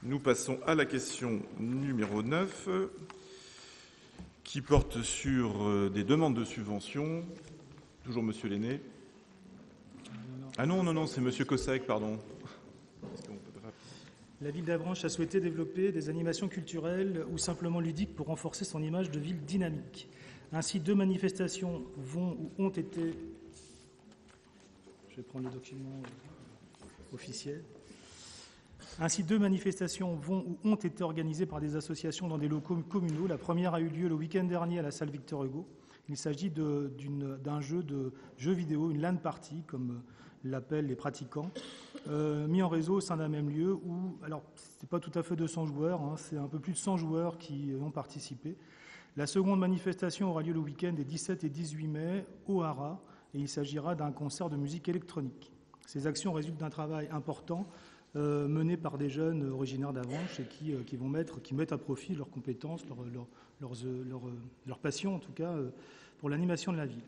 Nous passons à la question numéro 9, qui porte sur des demandes de subventions. Toujours Monsieur Lenné. Ah non, c'est Monsieur Kossek, pardon. La ville d'Avranches a souhaité développer des animations culturelles ou simplement ludiques pour renforcer son image de ville dynamique. Ainsi, 2 manifestations vont ou ont été... Je vais prendre le document officiel. Ainsi, 2 manifestations vont ou ont été organisées par des associations dans des locaux communaux. La première a eu lieu le week-end dernier à la salle Victor Hugo. Il s'agit d'un jeu vidéo, une LAN party, comme l'appellent les pratiquants, mis en réseau au sein d'un même lieu où, alors, c'est pas tout à fait 200 joueurs, hein, c'est un peu plus de 100 joueurs qui ont participé. La seconde manifestation aura lieu le week-end des 17 et 18 mai au Hara, et il s'agira d'un concert de musique électronique. Ces actions résultent d'un travail important mené par des jeunes originaires d'Avranches et qui mettent à profit leurs compétences, leur passion en tout cas, pour l'animation de la ville.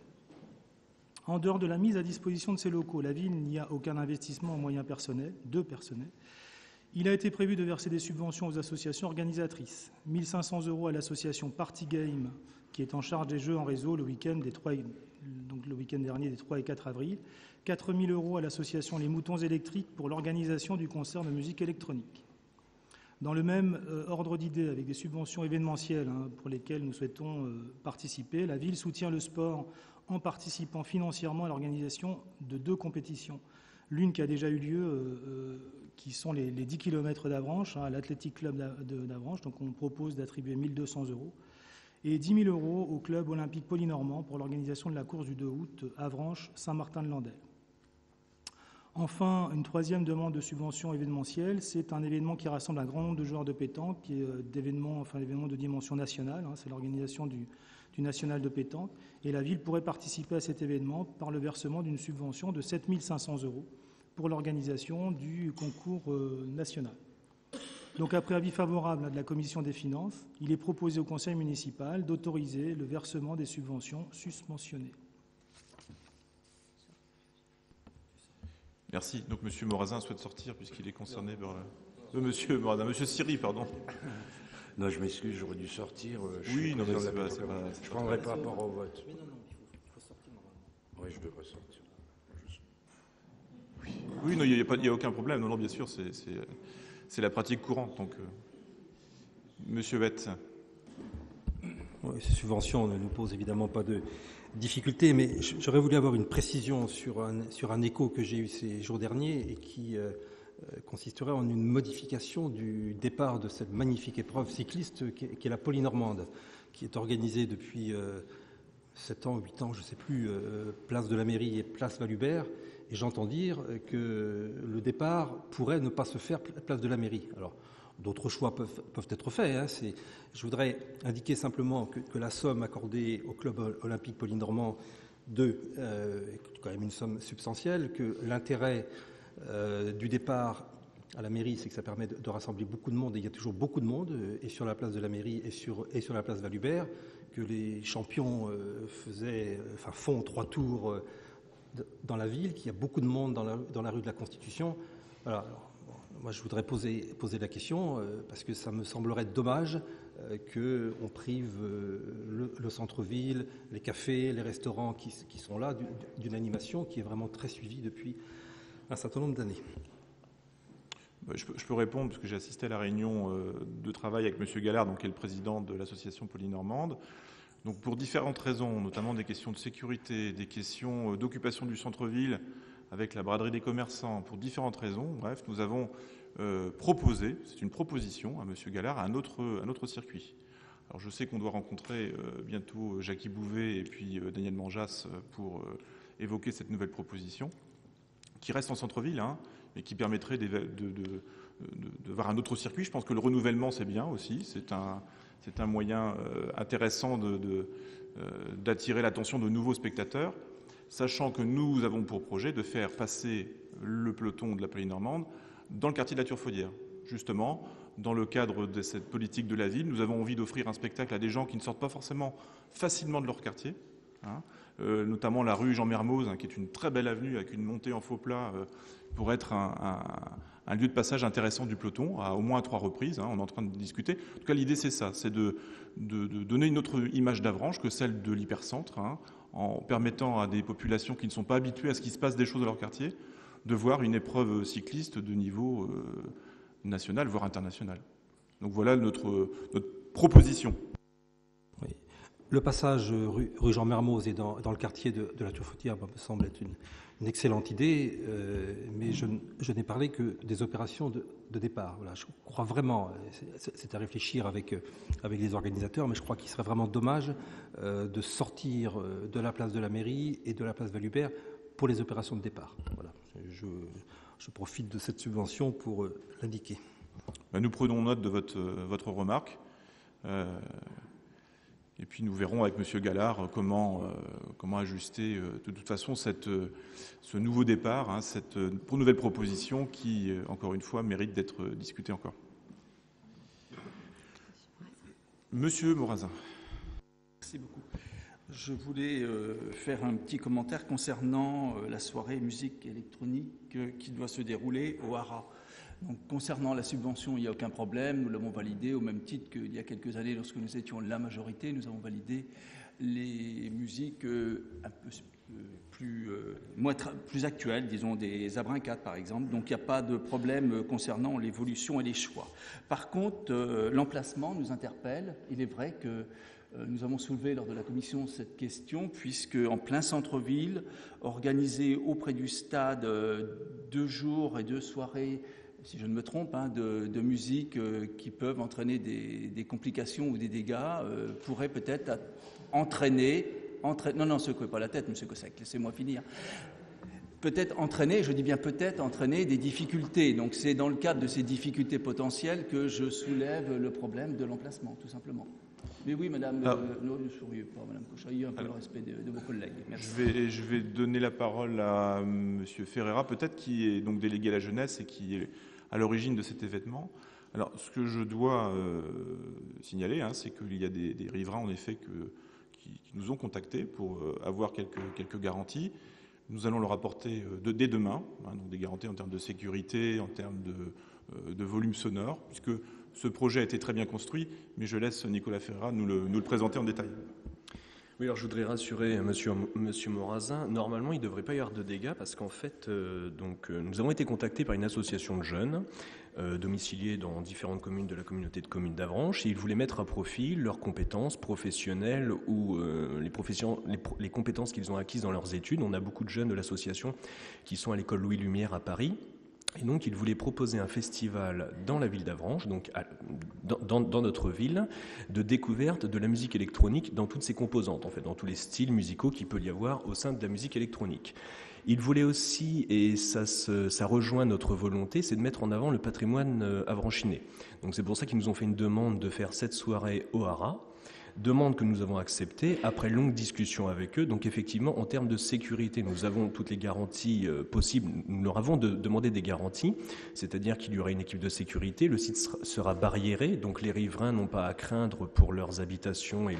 En dehors de la mise à disposition de ces locaux, la ville n'y a aucun investissement en moyens personnels, de personnel. Il a été prévu de verser des subventions aux associations organisatrices. 1 500 € à l'association Party Game, qui est en charge des jeux en réseau le week-end dernier des 3 et 4 avril. 4 000 € à l'association Les Moutons électriques pour l'organisation du concert de musique électronique. Dans le même ordre d'idées, avec des subventions événementielles pour lesquelles nous souhaitons participer, la ville soutient le sport en participant financièrement à l'organisation de 2 compétitions. L'une qui a déjà eu lieu, qui sont les 10 km d'Avranches, à l'Athletic Club d'Avranches. Donc on propose d'attribuer 1 200 €. Et 10 000 € au Club olympique polynormand pour l'organisation de la course du 2 août Avranches-Saint-Martin-de-Landais. Enfin, une 3e demande de subvention événementielle, c'est un événement qui rassemble un grand nombre de joueurs de pétanque, qui est l'événement de dimension nationale, c'est l'organisation du national de pétanque, et la ville pourrait participer à cet événement par le versement d'une subvention de 7 500 € pour l'organisation du concours national. Donc, après avis favorable de la Commission des finances, il est proposé au Conseil municipal d'autoriser le versement des subventions susmentionnées. Merci. Donc M. Morazin souhaite sortir puisqu'il est concerné par... Monsieur Morazin, M. Siri, pardon. Non, je m'excuse, j'aurais dû sortir. Oui, non, mais c'est pas... Je prendrai pas rapport au vote. Mais non, il faut sortir normalement. Oui, je devrais sortir. Oui, non, il n'y a aucun problème. Non, bien sûr, c'est la pratique courante. Donc, Monsieur Vette. Oui, ces subventions ne nous posent évidemment pas de difficultés, mais j'aurais voulu avoir une précision sur un écho que j'ai eu ces jours derniers et qui consisterait en une modification du départ de cette magnifique épreuve cycliste qui est la Polynormande, qui est organisée depuis 7 ans, 8 ans, je ne sais plus, place de la Mairie et place Valubert. Et j'entends dire que le départ pourrait ne pas se faire place de la Mairie. Alors, d'autres choix peuvent être faits. Je voudrais indiquer simplement que la somme accordée au Club olympique polynormand est quand même une somme substantielle, que l'intérêt du départ à la mairie, c'est que ça permet de rassembler beaucoup de monde, et il y a toujours beaucoup de monde, et sur la place de la mairie et sur la place Valubert, que les champions font 3 tours dans la ville, qu'il y a beaucoup de monde dans la rue de la Constitution. Voilà. Alors, moi, je voudrais poser la question parce que ça me semblerait dommage qu'on prive le centre-ville, les cafés, les restaurants qui sont là d'une animation qui est vraiment très suivie depuis un certain nombre d'années. Je peux répondre parce que j'ai assisté à la réunion de travail avec M. Gallard, qui est le président de l'association Polynormande. Donc pour différentes raisons, notamment des questions de sécurité, des questions d'occupation du centre-ville avec la braderie des commerçants, pour différentes raisons, bref, nous avons proposé, c'est une proposition à M. Gallard, un autre circuit. Alors je sais qu'on doit rencontrer bientôt Jackie Bouvet et puis Daniel Manjas pour évoquer cette nouvelle proposition, qui reste en centre-ville, mais qui permettrait de voir un autre circuit. Je pense que le renouvellement, c'est bien aussi, c'est un moyen intéressant d'attirer l'attention de nouveaux spectateurs, sachant que nous avons pour projet de faire passer le peloton de la Polynormande dans le quartier de la Turfaudière. Justement, dans le cadre de cette politique de la ville, nous avons envie d'offrir un spectacle à des gens qui ne sortent pas forcément facilement de leur quartier, hein, notamment la rue Jean Mermoz, qui est une très belle avenue avec une montée en faux plat pour être un lieu de passage intéressant du peloton, à au moins 3 reprises. On est en train de discuter. En tout cas, l'idée, c'est ça, c'est de donner une autre image d'Avranches que celle de l'hypercentre, en permettant à des populations qui ne sont pas habituées à ce qu'il se passe des choses dans leur quartier, de voir une épreuve cycliste de niveau national, voire international. Donc voilà notre proposition. Oui. Le passage rue Jean Mermoz et dans le quartier de la Tour-Fautière me semble être une excellente idée, mais je n'ai parlé que des opérations de départ. Voilà, je crois vraiment, c'est à réfléchir avec les organisateurs, mais je crois qu'il serait vraiment dommage de sortir de la place de la mairie et de la place Valubert pour les opérations de départ. Voilà, je profite de cette subvention pour l'indiquer. Nous prenons note de votre remarque. Et puis nous verrons avec M. Gallard comment ajuster de toute façon ce nouveau départ, cette nouvelle proposition qui, encore une fois, mérite d'être discutée encore. Monsieur Morazin. Merci beaucoup. Je voulais faire un petit commentaire concernant la soirée musique électronique qui doit se dérouler au Hara. Donc, concernant la subvention, il n'y a aucun problème, nous l'avons validé au même titre qu'il y a quelques années lorsque nous étions la majorité, nous avons validé les musiques un peu plus actuelles, disons des Abrincades par exemple, donc il n'y a pas de problème concernant l'évolution et les choix. Par contre, l'emplacement nous interpelle, il est vrai que nous avons soulevé lors de la commission cette question, puisque en plein centre-ville, organisé auprès du stade 2 jours et 2 soirées, si je ne me trompe, de musique qui peuvent entraîner des complications ou des dégâts, pourrait peut-être entraîner... Non, secouez pas la tête, monsieur Cossec, laissez-moi finir. Peut-être entraîner, je dis bien peut-être entraîner des difficultés. Donc c'est dans le cadre de ces difficultés potentielles que je soulève le problème de l'emplacement, tout simplement. Mais oui, madame, ne souriez pas, madame Cochet, ayez un peu le respect de vos collègues. Merci. Je vais donner la parole à monsieur Ferreira, peut-être, qui est donc délégué à la jeunesse et qui est à l'origine de cet événement. Alors, ce que je dois signaler, c'est qu'il y a des riverains, en effet, qui nous ont contactés pour avoir quelques garanties. Nous allons leur apporter dès demain, donc des garanties en termes de sécurité, en termes de volume sonore, puisque ce projet a été très bien construit, mais je laisse Nicolas Ferreira nous le présenter en détail. Oui, alors je voudrais rassurer monsieur Morazin. Normalement, il ne devrait pas y avoir de dégâts parce qu'en fait, nous avons été contactés par une association de jeunes domiciliés dans différentes communes de la communauté de communes d'Avranches et ils voulaient mettre à profit leurs compétences professionnelles ou les compétences qu'ils ont acquises dans leurs études. On a beaucoup de jeunes de l'association qui sont à l'école Louis Lumière à Paris. Et donc, ils voulaient proposer un festival dans la ville d'Avranches, donc dans notre ville, de découverte de la musique électronique dans toutes ses composantes, en fait, dans tous les styles musicaux qu'il peut y avoir au sein de la musique électronique. Ils voulaient aussi, et ça rejoint notre volonté, c'est de mettre en avant le patrimoine avranchinais. Donc, c'est pour ça qu'ils nous ont fait une demande de faire cette soirée au Hara. Demande que nous avons acceptée après longue discussion avec eux. Donc effectivement, en termes de sécurité, nous avons toutes les garanties possibles. Nous leur avons demandé des garanties, c'est-à-dire qu'il y aura une équipe de sécurité. Le site sera barriéré, donc les riverains n'ont pas à craindre pour leurs habitations et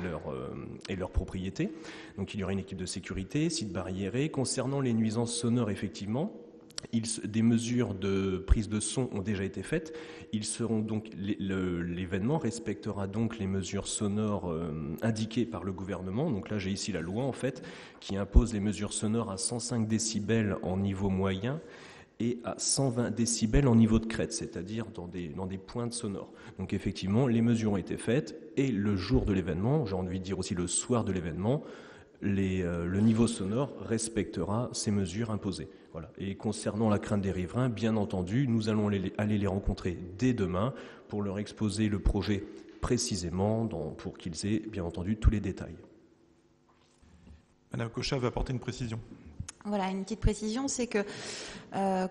leurs propriétés. Donc il y aura une équipe de sécurité, site barriéré. Concernant les nuisances sonores, effectivement, des mesures de prise de son ont déjà été faites. L'événement respectera donc les mesures sonores indiquées par le gouvernement. Donc là, j'ai ici la loi en fait qui impose les mesures sonores à 105 décibels en niveau moyen et à 120 décibels en niveau de crête, c'est-à-dire dans des pointes sonores. Donc effectivement, les mesures ont été faites et le jour de l'événement, j'ai envie de dire aussi le soir de l'événement, le niveau sonore respectera ces mesures imposées. Voilà. Et concernant la crainte des riverains, bien entendu, nous allons aller les rencontrer dès demain pour leur exposer le projet précisément pour qu'ils aient bien entendu tous les détails. Madame Cochet va apporter une précision. Voilà, une petite précision, c'est que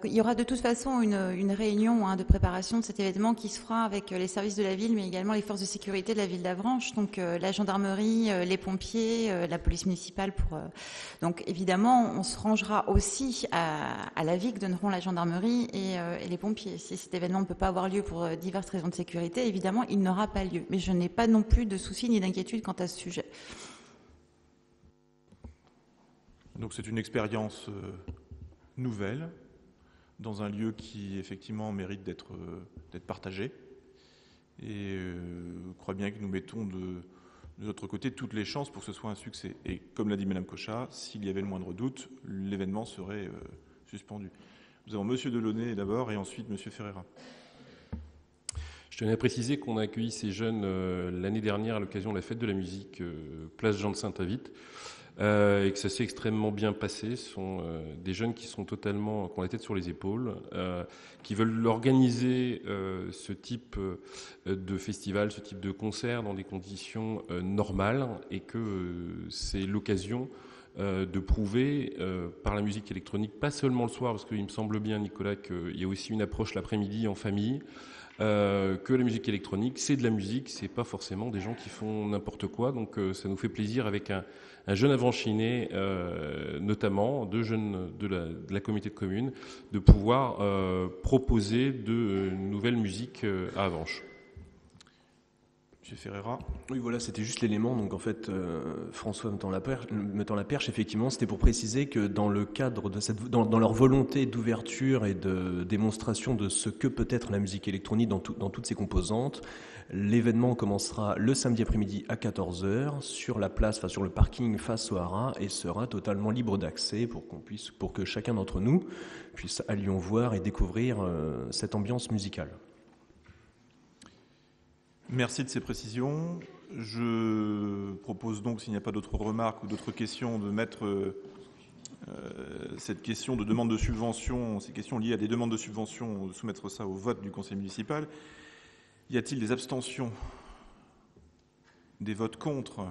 il y aura de toute façon une réunion de préparation de cet événement qui se fera avec les services de la ville, mais également les forces de sécurité de la ville d'Avranches, donc la gendarmerie, les pompiers, la police municipale. Donc évidemment, on se rangera aussi à l'avis que donneront la gendarmerie et les pompiers. Si cet événement ne peut pas avoir lieu pour diverses raisons de sécurité, évidemment, il n'aura pas lieu. Mais je n'ai pas non plus de soucis ni d'inquiétude quant à ce sujet. Donc c'est une expérience nouvelle, dans un lieu qui effectivement mérite d'être partagé. Et je crois bien que nous mettons de notre côté toutes les chances pour que ce soit un succès. Et comme l'a dit Mme Cochat, s'il y avait le moindre doute, l'événement serait suspendu. Nous avons M. Delaunay d'abord et ensuite M. Ferreira. Je tenais à préciser qu'on a accueilli ces jeunes l'année dernière à l'occasion de la fête de la musique place Jean de Saint-Avite et que ça s'est extrêmement bien passé. Ce sont des jeunes qui ont la tête sur les épaules, qui veulent organiser ce type de festival, ce type de concert dans des conditions normales et que c'est l'occasion de prouver par la musique électronique, pas seulement le soir, parce qu'il me semble bien, Nicolas, qu'il y a aussi une approche l'après-midi en famille, que la musique électronique, c'est de la musique, c'est pas forcément des gens qui font n'importe quoi. Donc ça nous fait plaisir avec un jeune Avranchinais, notamment, deux jeunes de la communauté de communes, de pouvoir proposer de nouvelles musiques à Avranches. M. Ferreira. Oui, voilà, c'était juste l'élément. Donc, en fait, François mettant la perche, effectivement, c'était pour préciser que dans le cadre de dans leur volonté d'ouverture et de démonstration de ce que peut être la musique électronique dans toutes ses composantes, l'événement commencera le samedi après-midi à 14h sur la place, sur le parking face au Haras et sera totalement libre d'accès pour que chacun d'entre nous puisse aller voir et découvrir cette ambiance musicale. Merci de ces précisions. Je propose donc, s'il n'y a pas d'autres remarques ou d'autres questions, de mettre cette question de demande de subvention, ces questions liées à des demandes de subvention, soumettre ça au vote du conseil municipal. Y a-t-il des abstentions? Des votes contre?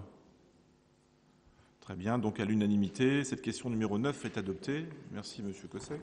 Très bien, donc à l'unanimité, cette question numéro 9 est adoptée. Merci, Monsieur Cossec.